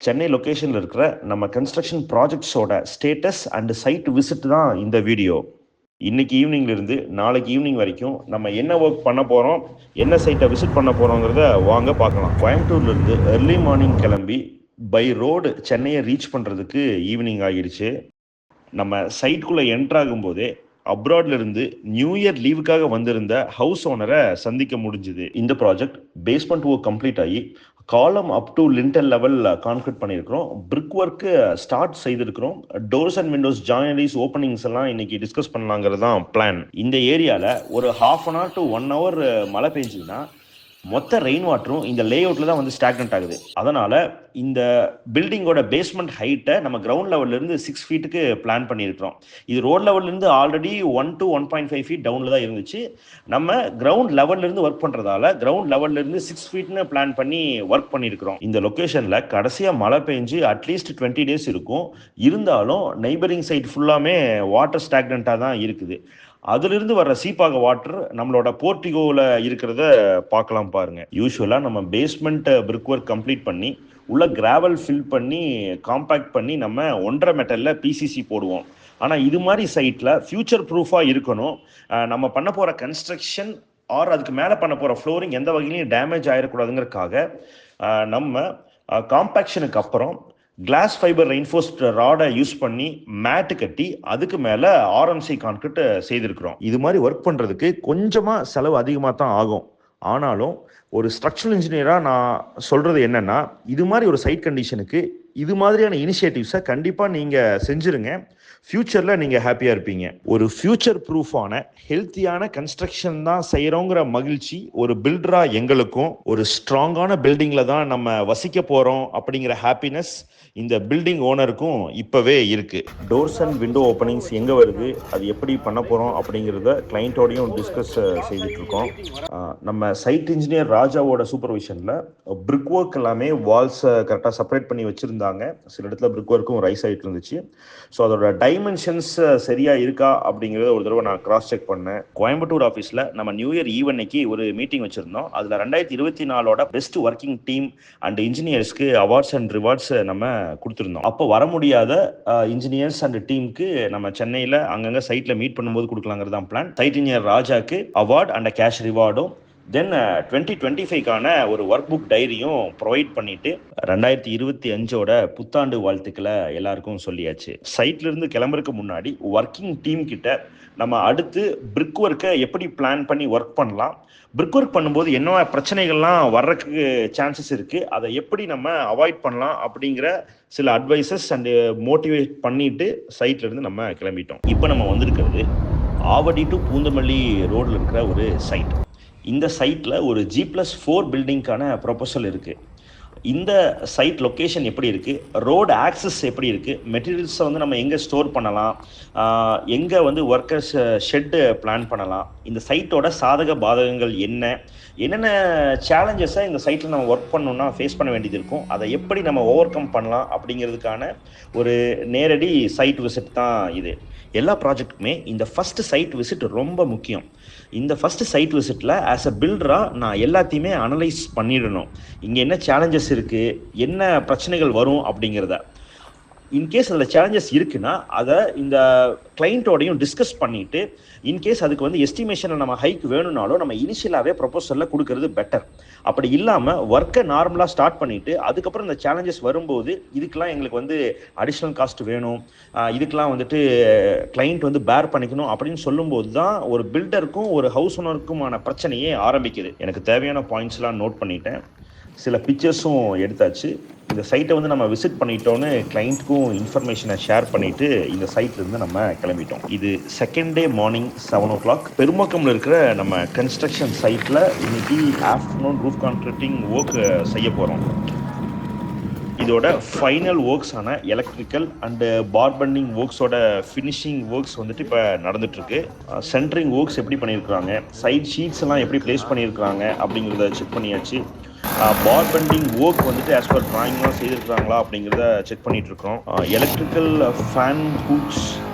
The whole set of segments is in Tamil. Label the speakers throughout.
Speaker 1: சென்னை லொகேஷன்ல இருக்கிற நம்ம கன்ஸ்ட்ரக்ஷன் ப்ராஜெக்ட்ஸோட ஸ்டேட்டஸ் அண்ட் சைட் விசிட் தான் இந்த வீடியோ. இன்னைக்கு ஈவினிங்ல இருந்து நாளைக்கு ஈவினிங் வரைக்கும் நம்ம என்ன ஒர்க் பண்ண போறோம், என்ன சைட்டை விசிட் பண்ண போறோங்கிறத வாங்க பார்க்கலாம். கோயம்புத்தூர்ல இருந்து early மார்னிங் கிளம்பி பை ரோடு சென்னையை ரீச் பண்றதுக்கு ஈவினிங் ஆகிடுச்சு. நம்ம சைட்டுக்குள்ள என்டர் ஆகும்போதே அப்ராட்ல இருந்து நியூ இயர் லீவுக்காக வந்திருந்த ஹவுஸ் ஓனரை சந்திக்க முடிஞ்சுது. இந்த ப்ராஜெக்ட் பேஸ்மெண்ட் ஒர்க் கம்ப்ளீட் ஆகி காலம் up to lintel level concrete பண்ணியிருக்கிறோம். பிரிக் ஒர்க்கு ஸ்டார்ட் செய்திருக்கிறோம். டோர்ஸ் அண்ட் விண்டோஸ் ஜாயினரிஸ் ஓப்பனிங்ஸ் எல்லாம் இன்னைக்கு டிஸ்கஸ் பண்ணலாங்கிறது தான் பிளான். இந்த ஏரியாவில் ஒரு ½ அன் ஹவர் டு 1 ஹவர் மழை பெஞ்சுதுன்னா மொத்த ரெயின் வாட்டரும் இந்த லே அவுட்ல தான் வந்து ஸ்டாக்னட் ஆகுது. அதனால இந்த பில்டிங்கோட பேஸ்மெண்ட் ஹைட்டை நம்ம கிரவுண்ட் லெவல்ல இருந்து 6 ஃபீட்டுக்கு பிளான் பண்ணியிருக்கிறோம். இது ரோட் லெவல்ல இருந்து ஆல்ரெடி 1 to 1.5 ஃபீட் டவுன்ல தான் இருந்துச்சு. நம்ம கிரவுண்ட் லெவல்ல இருந்து ஒர்க் பண்றதால கிரவுண்ட் லெவல்ல இருந்து 6 ஃபீட்னு பிளான் பண்ணி ஒர்க் பண்ணியிருக்கிறோம். இந்த லொகேஷன்ல கடைசியா மழை பெஞ்சு அட்லீஸ்ட் 20 டேஸ் இருக்கும். இருந்தாலும் நெய்பரிங் சைட் ஃபுல்லாமே வாட்டர் ஸ்டாக்னண்டா தான் இருக்குது. அதிலிருந்து வர்ற சீப்பாக வாட்டர் நம்மளோட போர்ட்டிகோவில் இருக்கிறத பார்க்கலாம் பாருங்க. யூஸ்வலாக நம்ம பேஸ்மெண்ட் பிரிக் ஒர்க் கம்ப்ளீட் பண்ணி உள்ள கிராவல் ஃபில் பண்ணி காம்பேக்ட் பண்ணி நம்ம 1.5 மெட்டல்ல பிசிசி போடுவோம். ஆனால் இது மாதிரி சைட்டில் ஃபியூச்சர் ப்ரூஃபாக இருக்கணும். நம்ம பண்ண போகிற கன்ஸ்ட்ரக்ஷன் ஆர் அதுக்கு மேலே பண்ண போகிற ஃப்ளோரிங் எந்த வகையிலையும் டேமேஜ் ஆகிடக்கூடாதுங்கிறதுக்காக நம்ம காம்பேக்ஷனுக்கு அப்புறம் கிளாஸ் ஃபைபர் ரெயின்ஃபோர்ஸ்ட் ராடை யூஸ் பண்ணி மேட்டு கட்டி அதுக்கு மேலே ஆர்எம்சி கான்கிரீட் செய்திருக்கிறோம். இது மாதிரி ஒர்க் பண்ணுறதுக்கு கொஞ்சமாக செலவு அதிகமாக தான் ஆகும். ஆனாலும் ஒரு ஸ்ட்ரக்சரல் இன்ஜினியராக நான் சொல்கிறது என்னென்னா, இது மாதிரி ஒரு சைட் கண்டிஷனுக்கு இது மாதிரியான இனிஷியேட்டிவ்ஸை கண்டிப்பாக நீங்கள் செஞ்சுருங்க. ஃப்யூச்சரில் நீங்கள் ஹாப்பியாக இருப்பீங்க. ஒரு ஃப்யூச்சர் ப்ரூஃபான ஹெல்த்தியான கன்ஸ்ட்ரக்ஷன் தான் செய்கிறோங்கிற மகிழ்ச்சி ஒரு பில்டராக எங்களுக்கும், ஒரு ஸ்ட்ராங்கான பில்டிங்கில் தான் நம்ம வசிக்க போகிறோம் அப்படிங்கிற ஹாப்பினஸ் இந்த பில்டிங் ஓனருக்கும் இப்போவே இருக்குது. டோர்ஸ் அண்ட் விண்டோ ஓப்பனிங்ஸ் எங்கே வருது, அது எப்படி பண்ண போகிறோம் அப்படிங்கிறத கிளைண்ட்டோடையும் டிஸ்கஸ் செய்துட்டு இருக்கோம். நம்ம சைட் இன்ஜினியர் ராஜாவோட சூப்பர்விஷனில் பிரிக் ஒர்க் எல்லாமே வால்ஸை கரெக்டாக செப்பரேட் பண்ணி வச்சுருந்தாங்க. சில இடத்துல பிரிக் ஒர்க்கும் ரைஸ் ஆகிட்டு இருந்துச்சு. ஸோ அதோட டைமென்ஷன்ஸ் சரியாக இருக்கா அப்படிங்கிறத ஒரு தடவை நான் கிராஸ் செக் பண்ணேன். கோயம்புத்தூர் ஆஃபீஸில் நம்ம நியூ இயர் ஈவ் அன்னைக்கு ஒரு மீட்டிங் வச்சுருந்தோம். அதில் 2024 பெஸ்ட் ஒர்க்கிங் டீம் அண்ட் இன்ஜினியர்ஸ்க்கு அவார்ட்ஸ் அண்ட் ரிவார்ட்ஸ் நம்ம கொடுத்துருந்தோம். அப்போ வர முடியாத இன்ஜினியர்ஸ் அண்ட் டீமுக்கு நம்ம சென்னையில் அங்கங்கே சைட்டில் மீட் பண்ணும்போது கொடுக்கலாங்கிறது தான் பிளான். சைட் இன்ஜினியர் ராஜாக்கு அவார்ட் அண்ட் கேஷ் ரிவார்டும், தென் 2025க்கான ஒரு ஒர்க் புக் டைரியும் ப்ரொவைட் பண்ணிட்டு 2025ஓட புத்தாண்டு வாழ்த்துக்களை எல்லாருக்கும் சொல்லியாச்சு. சைட்ல இருந்து கிளம்புறதுக்கு முன்னாடி ஒர்க்கிங் டீம் கிட்ட நம்ம அடுத்து பிரிக் ஒர்க்கை எப்படி பிளான் பண்ணி ஒர்க் பண்ணலாம், பிரிக் ஒர்க் பண்ணும்போது என்ன பிரச்சனைகள்லாம் வர்றதுக்கு சான்சஸ் இருக்கு, அதை எப்படி நம்ம அவாய்ட் பண்ணலாம் அப்படிங்கிற சில அட்வைசஸ் அண்ட் மோட்டிவேட் பண்ணிட்டு சைட்ல இருந்து நம்ம கிளம்பிட்டோம். இப்போ நம்ம வந்திருக்கிறது ஆவடி டு பூந்தமல்லி ரோட்ல இருக்கிற ஒரு சைட். இந்த சைட்டில் ஒரு G+4 பில்டிங்கான ப்ரொபோசல் இருக்குது. இந்த சைட் லொக்கேஷன் எப்படி இருக்குது, ரோடு ஆக்சஸ் எப்படி இருக்குது, மெட்டீரியல்ஸை வந்து நம்ம எங்கே ஸ்டோர் பண்ணலாம், எங்கே வந்து ஒர்க்கர்ஸ் ஷெட்டு பிளான் பண்ணலாம், இந்த சைட்டோட சாதக பாதகங்கள் என்னென்ன சேலஞ்சஸை இந்த சைட்டில் நம்ம ஒர்க் பண்ணணும்னா ஃபேஸ் பண்ண வேண்டியது இருக்கும், அதை எப்படி நம்ம ஓவர் கம் பண்ணலாம் அப்படிங்கிறதுக்கான ஒரு நேரடி சைட் விசிட் தான் இது. எல்லா ப்ராஜெக்ட்டுக்குமே இந்த ஃபஸ்ட்டு சைட் விசிட் ரொம்ப முக்கியம். இந்த ஃபஸ்ட்டு சைட் விசிட்டில் ஆஸ் அ பில்டராக நான் எல்லாத்தையுமே அனலைஸ் பண்ணிடணும். இங்கே என்ன சேலஞ்சஸ் இருக்குது, என்ன பிரச்சனைகள் வரும் அப்படிங்கிறத. இன்கேஸ் அதில் சேலஞ்சஸ் இருக்குன்னா அதை இந்த கிளைண்ட்டோடையும் டிஸ்கஸ் பண்ணிவிட்டு, இன்கேஸ் அதுக்கு வந்து எஸ்டிமேஷனில் நம்ம ஹைக் வேணும்னாலும் நம்ம இனிஷியலாகவே ப்ரொபோசலில் கொடுக்கறது பெட்டர். அப்படி இல்லாமல் ஒர்க்கை நார்மலாக ஸ்டார்ட் பண்ணிவிட்டு அதுக்கப்புறம் இந்த சேலஞ்சஸ் வரும்போது இதுக்கெலாம் எங்களுக்கு வந்து அடிஷ்னல் காஸ்ட் வேணும், இதுக்கெலாம் வந்துட்டு கிளைண்ட் வந்து பேர் பண்ணிக்கணும் அப்படின்னு சொல்லும்போது தான் ஒரு பில்டருக்கும் ஒரு ஹவுஸ் ஓனருக்குமான பிரச்சனையே ஆரம்பிக்குது. எனக்கு தேவையான பாயிண்ட்ஸ்லாம் நோட் பண்ணிட்டேன், சில பிக்சர்ஸும் எடுத்தாச்சு. இந்த சைட்டை வந்து நம்ம விசிட் பண்ணிட்டோன்னு கிளைண்ட்டுக்கும் இன்ஃபர்மேஷனை ஷேர் பண்ணிவிட்டு இந்த சைட்லேருந்து நம்ம கிளம்பிட்டோம். இது செகண்ட் டே மார்னிங் 7 o'clock பெருமக்கம்ல இருக்கிற நம்ம கன்ஸ்ட்ரக்ஷன் சைட்டில் இன்னைக்கு ஆஃப்டர்நூன் ரூஃப் கான்கிரீட்டிங் ஒர்க் செய்ய போகிறோம். இதோட ஃபைனல் ஒர்க்ஸான எலக்ட்ரிக்கல் அண்டு பார்பண்டிங் ஒர்க்ஸோட ஃபினிஷிங் ஒர்க்ஸ் வந்துட்டு இப்போ நடந்துட்டுருக்கு. சென்ட்ரிங் ஒர்க்ஸ் எப்படி பண்ணியிருக்கிறாங்க, சைட் ஷீட்ஸ் எல்லாம் எப்படி பிளேஸ் பண்ணியிருக்கிறாங்க அப்படிங்கிறத செக் பண்ணியாச்சு. பார்பண்டிங் ஒர்க் வந்துட்டு ஆஸ் பர் ட்ராயிங்லாம் செய்திருக்கிறாங்களா அப்படிங்கிறத செக் பண்ணிட்டு இருக்கோம். Electrical fan hooks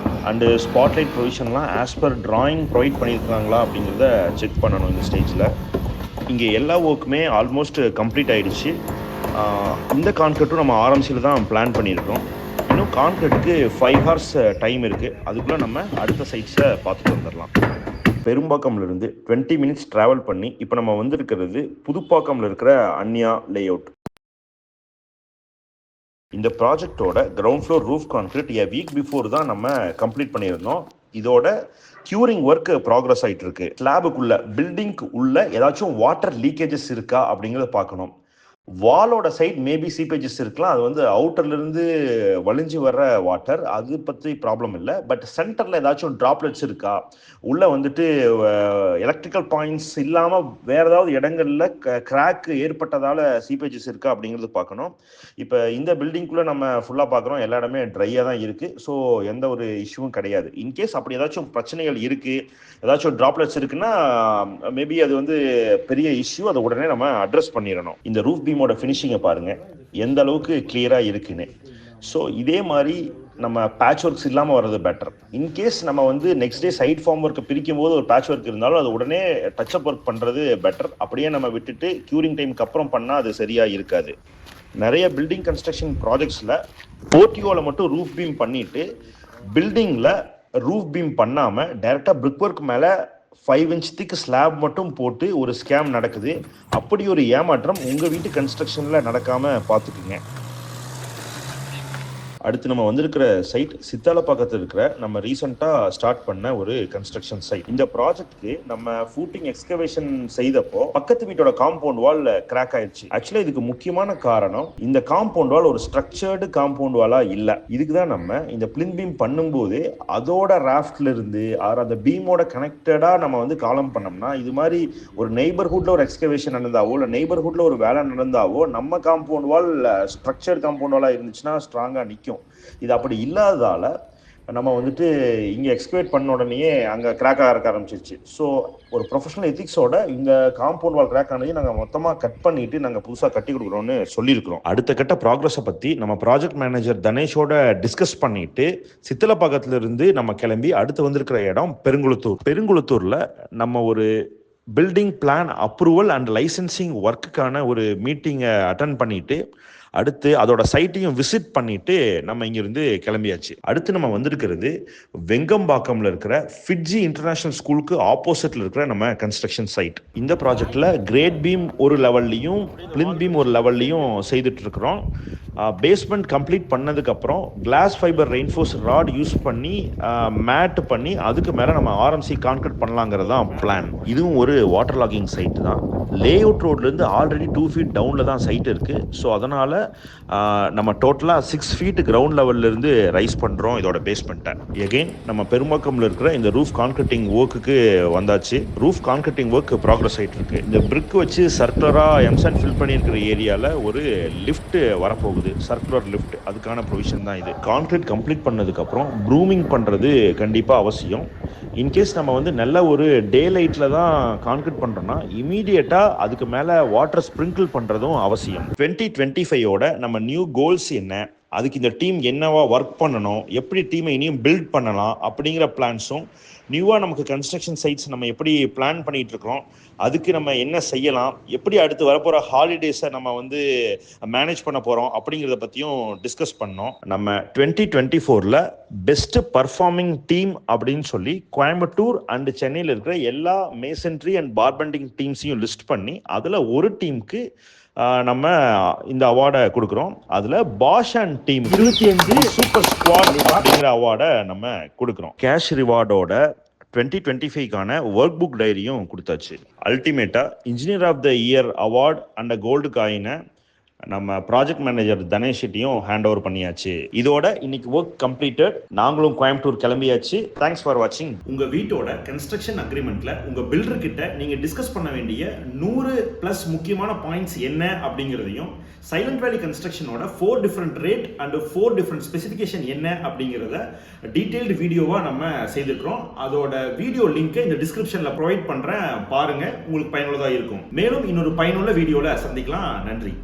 Speaker 1: and spotlight ப்ரொவிஷன்லாம் ஆஸ் பர் ட்ராயிங் ப்ரொவைட் பண்ணியிருக்கிறாங்களா அப்படிங்கிறத செக் பண்ணணும் இந்த ஸ்டேஜில். இங்கே எல்லா ஒர்க்குமே ஆல்மோஸ்ட் கம்ப்ளீட் ஆகிடுச்சு. இந்த கான்கிரீட்டும் நம்ம ஆர்எம்சியில் தான் பிளான் பண்ணியிருக்கோம். இன்னும் கான்கிரீட்டுக்கு 5 hours டைம் இருக்குது. அதுக்குள்ளே நம்ம அடுத்த சைட்ஸை பார்த்துட்டு வந்துடலாம். பெரும்பாக்கம்லேருந்து 20 minutes ட்ராவல் பண்ணி இப்போ நம்ம வந்திருக்கிறது புதுப்பாக்கம்ல இருக்கிற அன்யா லேஅவுட். இந்த ப்ராஜெக்டோட ground floor roof concrete a week before தான் நம்ம கம்ப்ளீட் பண்ணியிருந்தோம். இதோட கியூரிங் ஒர்க் ப்ராக்ரஸ் ஆகிட்டு இருக்கு. ஸ்லாபுக்குள்ள பில்டிங்க்கு உள்ள ஏதாச்சும் வாட்டர் லீக்கேஜஸ் இருக்கா அப்படிங்கிறத பார்க்கணும். வாலோட சைட் மேபி சீப்பேஜஸ் இருக்கலாம். அது வந்து அவுட்டர்லேருந்து வலிஞ்சு வர்ற வாட்டர், அது பற்றி ப்ராப்ளம் இல்லை. பட் சென்டரில் ஏதாச்சும் ட்ராப்லெட்ஸ் இருக்கா, உள்ளே வந்துட்டு எலக்ட்ரிக்கல் பாயிண்ட்ஸ் இல்லாமல் வேறு ஏதாவது இடங்களில் கிராக் ஏற்பட்டதால் சீப்பேஜஸ் இருக்கா அப்படிங்கிறது பார்க்கணும். இப்போ இந்த பில்டிங்குள்ளே நம்ம ஃபுல்லாக பார்க்குறோம், எல்லா இடமே ட்ரையாக தான் இருக்குது. ஸோ எந்த ஒரு இஷ்யூவும் கிடையாது. இன்கேஸ் அப்படி ஏதாச்சும் பிரச்சனைகள் இருக்குது, ஏதாச்சும் ட்ராப்லெட்ஸ் இருக்குன்னா மேபி அது வந்து பெரிய இஷ்யூ, அதை உடனே நம்ம அட்ரஸ் பண்ணிடணும். இந்த ரூஃப் பீமோட ஃபினிஷிங்கை பாருங்கள் எந்த அளவுக்கு கிளியராக இருக்குன்னு. ஸோ இதே மாதிரி நம்ம பேட்ச் ஒர்க்ஸ் இல்லாமல் வர்றது பெட்டர். இன்கேஸ் நம்ம வந்து நெக்ஸ்ட் டே சைட் ஃபார்ம் ஒர்க்கை பிரிக்கும் போது ஒரு பேட்ச் ஒர்க் இருந்தாலும் அது உடனே டச் அப் ஒர்க் பண்ணுறது பெட்டர். அப்படியே நம்ம விட்டுட்டு க்யூரிங் டைமுக்கு அப்புறம் பண்ணால் அது சரியாக இருக்காது. நிறைய பில்டிங் கன்ஸ்ட்ரக்ஷன் ப்ராஜெக்ட்ஸில் போர்ட்டியோவில் மட்டும் ரூஃப் பீம் பண்ணிவிட்டு பில்டிங்கில் ரூஃப் பீம் பண்ணாமல் டைரெக்டாக பிரிக் ஒர்க் மேலே 5 inch திக் ஸ்லாப் மட்டும் போட்டு ஒரு ஸ்கேம் நடக்குது. அப்படி ஒரு ஏமாற்றம் உங்கள் வீட்டு கன்ஸ்ட்ரக்ஷனில் நடக்காமல் பார்த்துக்குங்க. அடுத்து நம்ம வந்திருக்கிற சைட் சித்தாலப்பாக்கத்தில் இருக்கிற நம்ம ரீசெண்டாக ஸ்டார்ட் பண்ண ஒரு கன்ஸ்ட்ரக்ஷன் சைட். இந்த ப்ராஜெக்ட்க்கு நம்ம ஃபூட்டிங் எக்ஸ்கவேஷன் செய்தப்போ பக்கத்து வீட்டோட காம்பவுண்ட் வால் கிராக் ஆயிடுச்சு. ஆக்சுவலா இதுக்கு முக்கியமான காரணம் இந்த காம்பவுண்ட் வால் ஒரு ஸ்ட்ரக்சர்டு காம்பவுண்ட் வாலா இல்லை. இதுக்கு தான் நம்ம இந்த பிளின் பீம் பண்ணும்போது அதோட ராஃப்ட்ல இருந்து அந்த பீமோட கனெக்டடா நம்ம வந்து காலம் பண்ணோம்னா, இது மாதிரி ஒரு நெய்பர்ஹுட்ல ஒரு எக்ஸ்கவேஷன் நடந்தாவோ இல்லை நெய்பர்ஹுட்ல ஒரு வேலை நடந்தாவோ நம்ம காம்பவுண்ட் வால் ஸ்ட்ரக்சர்டு காம்பவுண்ட் வாலா இருந்துச்சுன்னா ஸ்ட்ராங்கா நிற்கும். இது அப்படி இல்லாததால நம்ம வந்துட்டு இங்கே எக்ஸ்கவேட் பண்ண உடனேயே அங்கே கிராக் ஆக ஆரம்பிச்சிருச்சு. ஸோ ஒரு ப்ரொஃபஷனல் எத்திக்ஸோட இந்த காம்பவுண்ட் வால் கிராக் ஆனதையும் நாங்கள் மொத்தமாக கட் பண்ணிட்டு நாங்கள் புதுசாக கட்டி கொடுக்குறோம்னு சொல்லியிருக்கிறோம். அடுத்த கட்ட ப்ராக்ரஸை பற்றி நம்ம ப்ராஜெக்ட் மேனேஜர் தனேஷோட டிஸ்கஸ் பண்ணிட்டு சித்தலப்பாக்கத்துல இருந்து நம்ம கிளம்பி அடுத்து வந்திருக்கிற இடம் பெருங்குளத்தூரில் நம்ம ஒரு building plan approval and licensing ஒர்க்குக்கான ஒரு மீட்டிங்கை அட்டன் பண்ணிட்டு அடுத்து அதோட சைட்டையும் விசிட் பண்ணிட்டு நம்ம இங்கிருந்து கிளம்பியாச்சு. அடுத்து நம்ம வந்திருக்கிறது வெங்கம்பாக்கம்ல இருக்கிற ஃபிட்ஜி இன்டர்நேஷனல் ஸ்கூலுக்கு ஆப்போசிட்ல இருக்கிற நம்ம கன்ஸ்ட்ரக்ஷன் சைட். இந்த ப்ராஜெக்ட்ல கிரேட் பீம் ஒரு லெவல்லையும் பிளின் பீம் ஒரு லெவல்லையும் செய்துட்டு இருக்கிறோம். பேஸ்மெண்ட் கம்ப்ளீட் பண்ணதுக்கு அப்புறம் glass fibre reinforce rod use பண்ணி மேட் பண்ணி அதுக்கு மேல நம்ம ஆர்எம்சி கான்கிரீட் பண்ணலாங்கிறது தான் பிளான். இதுவும் ஒரு வாட்டர் லாகிங் சைட் தான். லேஅவுட் ரோட்ல இருந்து ஆல்ரெடி 2 feet டவுன்ல தான் சைட் இருக்கு. ஸோ அதனால நம்ம டோட்டலா 6 feet கிரவுண்ட் லெவல்ல இருந்து ரைஸ் பண்றோம் இதோட பேஸ்மெண்ட்டை. எகைன் நம்ம பெரும்பாக்கம்ல இருக்கிற இந்த ரூஃப் கான்கிரீட்டிங் ஒர்க்குக்கு வந்தாச்சு. ரூஃப் கான்கிரீட்டிங் ஒர்க் ப்ராக்ரஸ் ஆயிட்டு இருக்கு. இந்த பிரிக் வச்சு சர்க்குலரா எம்சாண்ட் ஃபில் பண்ணியிருக்கிற ஏரியால ஒரு லிஃப்ட் வரப்போகுது, சர்க்குலர் லிஃப்ட். அதுக்கான ப்ரொவிஷன் தான் இது. கான்கிரீட் கம்ப்ளீட் பண்ணதுக்கு அப்புறம் ப்ரூமிங் பண்றது கண்டிப்பா அவசியம். இன்கேஸ் நம்ம வந்து நல்ல ஒரு டே லைட்ல தான் கான்கிரீட் பண்றோம்னா இமீடியட்டா அதுக்கு மேல வாட்டர் ஸ்ப்ரிங்கிள் பண்றதும் அவசியம். 2025ஓட நம்ம நியூ கோல்ஸ் என்ன, அதுக்கு இந்த டீம் என்னவா ஒர்க் பண்ணணும், எப்படி டீமை இனியும் பில்ட் பண்ணலாம் அப்படிங்கிற பிளான்ஸும், நியூவாக நமக்கு கன்ஸ்ட்ரக்ஷன் சைட்ஸ் நம்ம எப்படி பிளான் பண்ணிட்டு இருக்கிறோம், அதுக்கு நம்ம என்ன செய்யலாம், எப்படி அடுத்து வரப்போகிற ஹாலிடேஸை நம்ம வந்து மேனேஜ் பண்ண போகிறோம் அப்படிங்கிறத பற்றியும் டிஸ்கஸ் பண்ணோம். நம்ம 2024ல் பெஸ்ட் பர்ஃபார்மிங் டீம் அப்படின்னு சொல்லி கோயம்புத்தூர் அண்ட் சென்னையில் இருக்கிற எல்லா மேசன்ட்ரி அண்ட் பார்பெண்டிங் டீம்ஸையும் லிஸ்ட் பண்ணி அதில் ஒரு டீமுக்கு நம்ம இந்த அவார்டை கொடுக்குறோம். அதில் Bash and team 25 super squad அப்படிங்கிற அவார்டை நம்ம கொடுக்குறோம். கேஷ் ரிவார்டோட 2025க்கான ஒர்க் புக் டைரியும் கொடுத்தாச்சு. அல்டிமேட்டா engineer of the year award and gold காயினை நம்ம ப்ராஜெக்ட் மேனேஜர் தனேஷ்கிட்டையும் ஹேண்ட் ஓவர் பண்ணியாச்சு. இதோட இன்னைக்கு ஒர்க் கம்ப்ளீட்டட். நாங்களும் கோயம்புத்தூர் கிளம்பியாச்சு. தேங்க்ஸ் ஃபார் வாட்சிங்.
Speaker 2: உங்க வீட்டோட கன்ஸ்ட்ரக்ஷன் அக்ரிமெண்ட்ல உங்க பில்டர் கிட்ட நீங்க டிஸ்கஸ் பண்ண வேண்டிய 100+ முக்கியமான பாயிண்ட்ஸ் என்ன அப்படிங்கிறதையும், silent valley கன்ஸ்ட்ரக்ஷனோட 4 different rate and 4 different specification என்ன அப்படிங்கிறத டீடைல்டு வீடியோவா நம்ம செய்திருக்கிறோம். அதோட வீடியோ லிங்கை இந்த டிஸ்கிரிப்ஷன்ல ப்ரொவைட் பண்றேன், பாருங்க, உங்களுக்கு பயனுள்ளதா இருக்கும். மேலும் இன்னொரு பயனுள்ள வீடியோல சந்திக்கலாம். நன்றி.